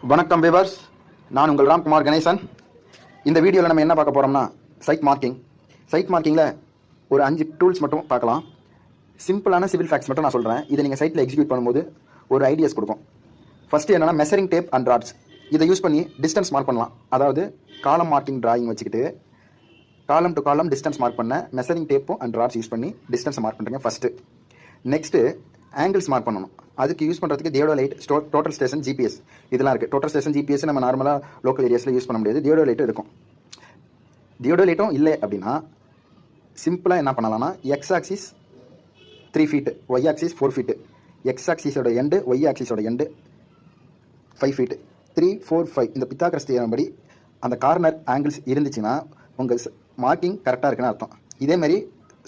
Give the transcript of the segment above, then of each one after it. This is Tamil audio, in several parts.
வணக்கம் விவர்ஸ், நான் உங்கள் ராம்குமார் கணேசன். இந்த வீடியோவில் நம்ம என்ன பார்க்க போகிறோம்னா சைட் மார்க்கிங்கில் ஒரு 5 டூல்ஸ் மட்டும் பார்க்கலாம். சிம்பிளான சிவில் ஃபேக்ட்ஸ் மட்டும் நான் சொல்கிறேன். இதை நீங்கள் சைட்டில் எக்ஸிக்யூட் பண்ணும்போது ஒரு ஐடியாஸ் கொடுக்கும். ஃபஸ்ட்டு என்னென்னா மெஷரிங் டேப் அண்ட் ராட்ஸ். இதை யூஸ் பண்ணி டிஸ்டன்ஸ் மார்க் பண்ணலாம். அதாவது காலம் மார்க்கிங் டிராயிங் வச்சுக்கிட்டு காலம் டு காலம் டிஸ்டன்ஸ் மார்க் பண்ண மெஷரிங் டேப்பும் அண்ட் ராட்ஸ் யூஸ் பண்ணி டிஸ்டன்ஸ் மார்க் பண்ணுறீங்க ஃபஸ்ட்டு. நெக்ஸ்ட்டு ஆங்கிள்ஸ் மார்க் பண்ணணும். அதுக்கு யூஸ் பண்ணுறதுக்கு தியோடோலைட், டோட்டல் ஸ்டேஷன், ஜிபிஎஸ் இதெல்லாம் இருக்குது. டோட்டல் ஸ்டேஷன், ஜிபிஎஸ் நம்ம நார்மலாக லோக்கல் ஏரியாஸில் யூஸ் பண்ண முடியாது. தியோடோலைட்டும் இருக்கும். தியோடோலைட்டும் இல்லை அப்படின்னா சிம்பிளாக என்ன பண்ணலாம்னா x axis 3 feet, y axis 4 feet, x ஆக்சிஸோட எண்டு ஒய் ஆக்சிஸோட எண்டு 5 feet, 3, 4, 5 இந்த பித்தாகரஸ் தியரம் படி அந்த கார்னர் ஆங்கிள்ஸ் இருந்துச்சுன்னா உங்கள் மார்க்கிங் கரெக்டாக இருக்குன்னு அர்த்தம். இதேமாதிரி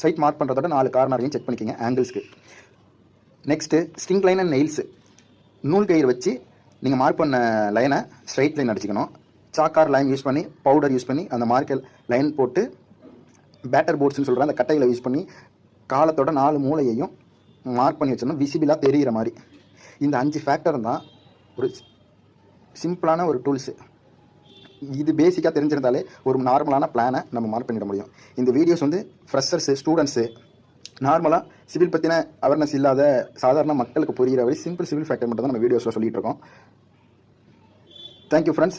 சைட் மார்க் பண்ணுறதோட 4 கார்னரையும் செக் பண்ணிக்கோங்க ஆங்கிள்ஸ்க்கு. Next string line and nails. நூல் கயிறு வச்சு நீங்கள் மார்க் பண்ண லைனை ஸ்ட்ரைட் லைன் அடிச்சுக்கணும். சாக்கார் லைன் யூஸ் பண்ணி பவுடர் யூஸ் பண்ணி அந்த மார்க்கர் லைன் போட்டு பேட்டர் போர்ட்ஸ்னு சொல்கிற அந்த கட்டைகளை யூஸ் பண்ணி காலத்தோட 4 மூலையையும் மார்க் பண்ணி வச்சோம்னா விசிபிளாக தெரிகிற மாதிரி. இந்த 5 ஃபேக்டர் தான் ஒரு சிம்பிளான ஒரு டூல்ஸு. இது பேசிக்காக தெரிஞ்சிருந்தாலே ஒரு நார்மலான பிளானை நம்ம மார்க் பண்ணிட முடியும். இந்த வீடியோஸ் ஃப்ரெஷர்ஸு, ஸ்டூடெண்ட்ஸு, நார்மலாக சிவில் பற்றின அவேர்னஸ் இல்லாத சாதாரண மக்களுக்கு புரிகிற வரை சிம்பிள் சிவில் ஃபேக்டர் மட்டும் தான் நம்ம வீடியோஸில் சொல்லிகிட்டு இருக்கோம். Thank you friends.